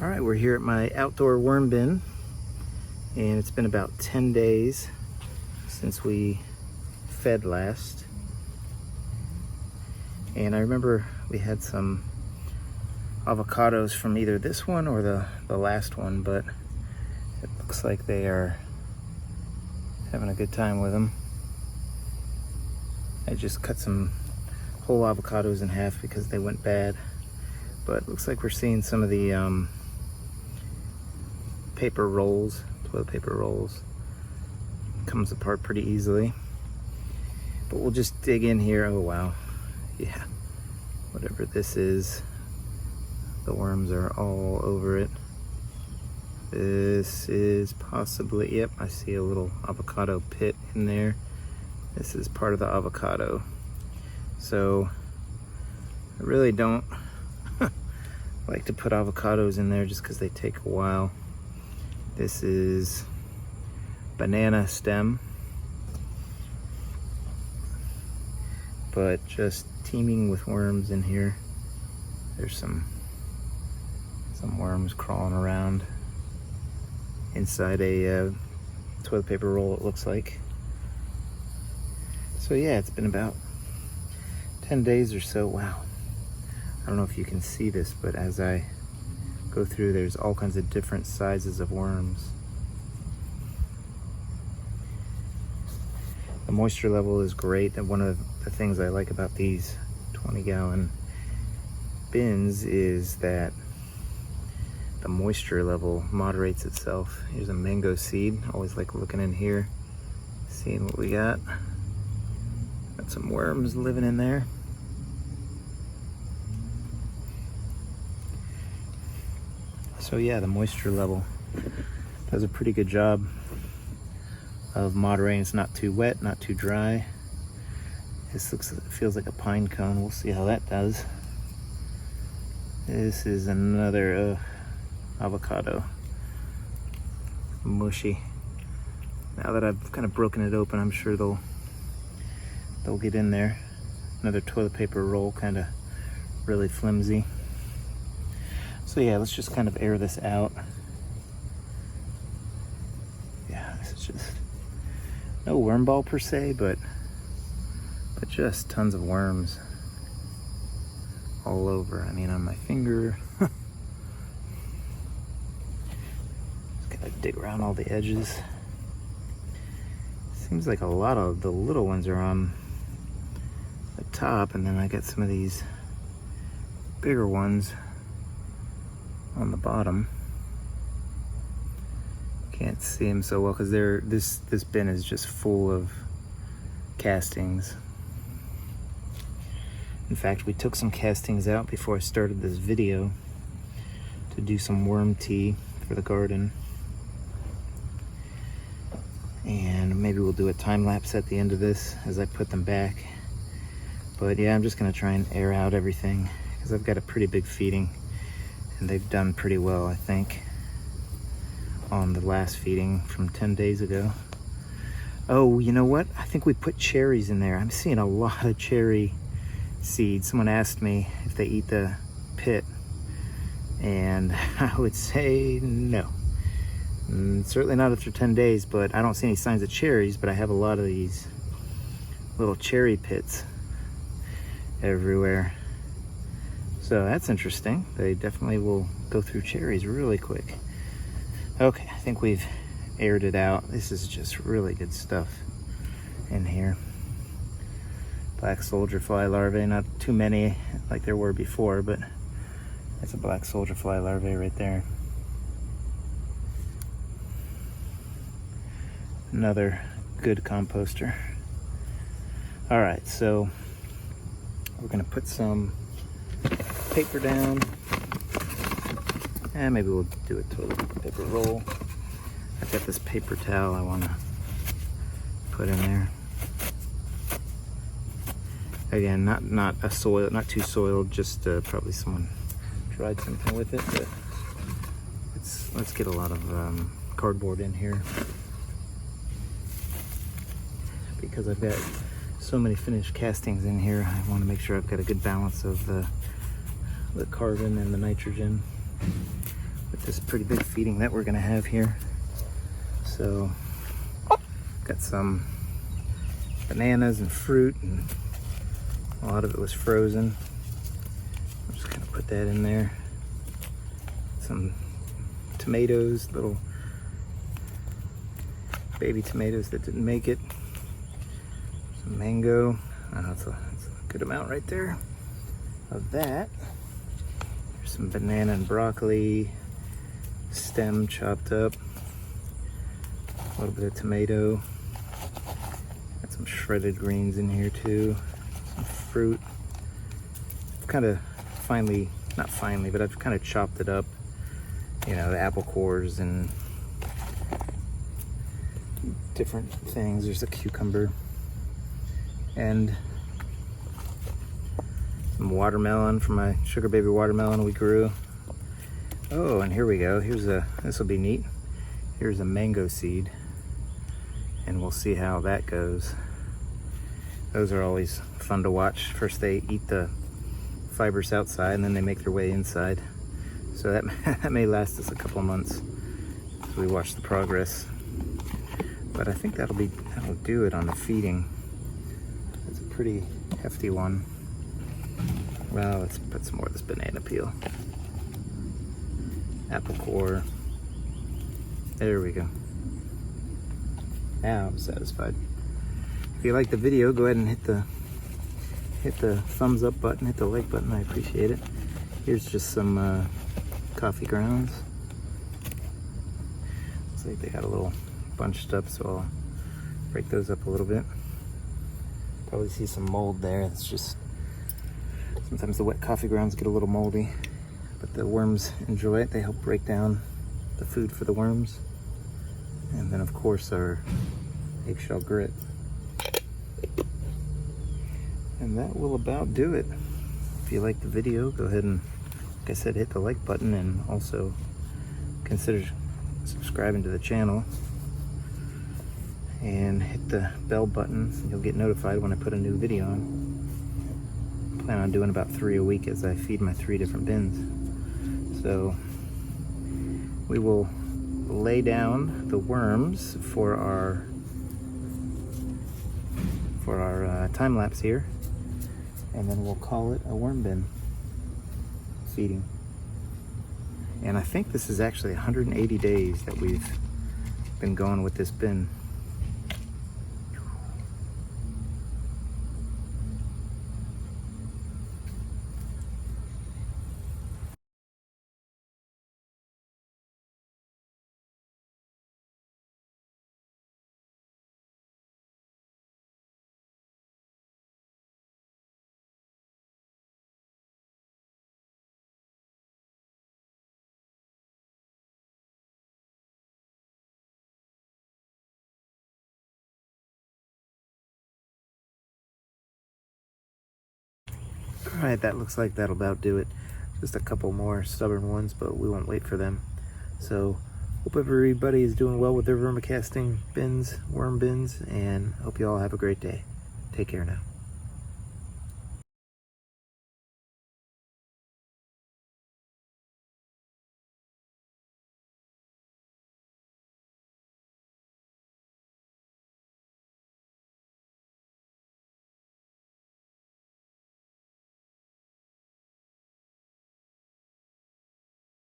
All right, we're here at my outdoor worm bin, and it's been about 10 days since we fed last. And I remember we had some avocados from either this one or the last one, but it looks like they are having a good time with them. I just cut some whole avocados in half because they went bad, but it looks like we're seeing some of the paper rolls, toilet paper rolls, comes apart pretty easily. But we'll just dig in here. Oh wow, yeah, whatever this is, the worms are all over it. This is possibly, yep, I see a little avocado pit in there. This is part of the avocado. So I really don't like to put avocados in there just because they take a while. This is banana stem, but just teeming with worms in here. There's some worms crawling around inside a toilet paper roll, it looks like. So yeah, it's been about 10 days or so. Wow. I don't know if you can see this, but as I go through, there's all kinds of different sizes of worms. The moisture level is great, and one of the things I like about these 20-gallon bins is that the moisture level moderates itself. Here's a mango seed. Always like looking in here, seeing what we got. Got some worms living in there. So yeah, the moisture level does a pretty good job of moderating. It's not too wet, not too dry. This feels like a pine cone. We'll see how that does. This is another avocado. Mushy. Now that I've kind of broken it open, I'm sure they'll get in there. Another toilet paper roll, kind of really flimsy. So yeah, let's just kind of air this out. Yeah, this is just no worm ball per se, but just tons of worms all over. I mean, on my finger. Just gotta dig around all the edges. Seems like a lot of the little ones are on the top, and then I got some of these bigger ones on the bottom. Can't see them so well because this bin is just full of castings. In fact, we took some castings out before I started this video to do some worm tea for the garden, and maybe we'll do a time lapse at the end of this as I put them back. But yeah, I'm just gonna try and air out everything because I've got a pretty big feeding. And they've done pretty well, I think, on the last feeding from 10 days ago. Oh, you know what? I think we put cherries in there. I'm seeing a lot of cherry seeds. Someone asked me if they eat the pit, and I would say no. Certainly not after 10 days, but I don't see any signs of cherries, but I have a lot of these little cherry pits everywhere. So that's interesting. They definitely will go through cherries really quick. Okay, I think we've aired it out. This is just really good stuff in here. Black soldier fly larvae, not too many like there were before, but that's a black soldier fly larvae right there. Another good composter. All right, so we're gonna put some paper down, and maybe we'll do a toilet paper roll. I've got this paper towel I want to put in there. Again, not too soiled, just probably someone tried something with it. But let's get a lot of cardboard in here because I've got so many finished castings in here. I want to make sure I've got a good balance of the carbon and the nitrogen, with this pretty big feeding that we're gonna have here. So, got some bananas and fruit, and a lot of it was frozen. I'm just gonna put that in there. Some tomatoes, little baby tomatoes that didn't make it. Some mango. That's a good amount right there of that. There's some banana and broccoli, stem chopped up, a little bit of tomato. Got some shredded greens in here too, some fruit. Kind of finely, not finely, but I've kind of chopped it up. You know, the apple cores and different things. There's a cucumber and some watermelon from my sugar baby watermelon we grew. Oh, and here we go. This will be neat. Here's a mango seed, and we'll see how that goes. Those are always fun to watch. First they eat the fibers outside, and then they make their way inside. So that may last us a couple of months as we watch the progress. But I think that'll do it on the feeding. It's a pretty hefty one. Well, let's put some more of this banana peel. Apple core. There we go. Now I'm satisfied. If you like the video, go ahead and hit the thumbs up button, hit the like button. I appreciate it. Here's just some coffee grounds. Looks like they got a little bunched up, so I'll break those up a little bit. Probably see some mold there. It's just sometimes the wet coffee grounds get a little moldy, but the worms enjoy it. They help break down the food for the worms. And then of course our eggshell grit. And that will about do it. If you like the video, go ahead and, like I said, hit the like button, and also consider subscribing to the channel. And hit the bell button so you'll get notified when I put a new video on. I plan on doing about 3 a week as I feed my 3 different bins. So we will lay down the worms for our time lapse here, and then we'll call it a worm bin feeding. And I think this is actually 180 days that we've been going with this bin. Alright, that looks like that'll about do it. Just a couple more stubborn ones, but we won't wait for them. So, hope everybody is doing well with their vermicasting bins, worm bins, and hope you all have a great day. Take care now.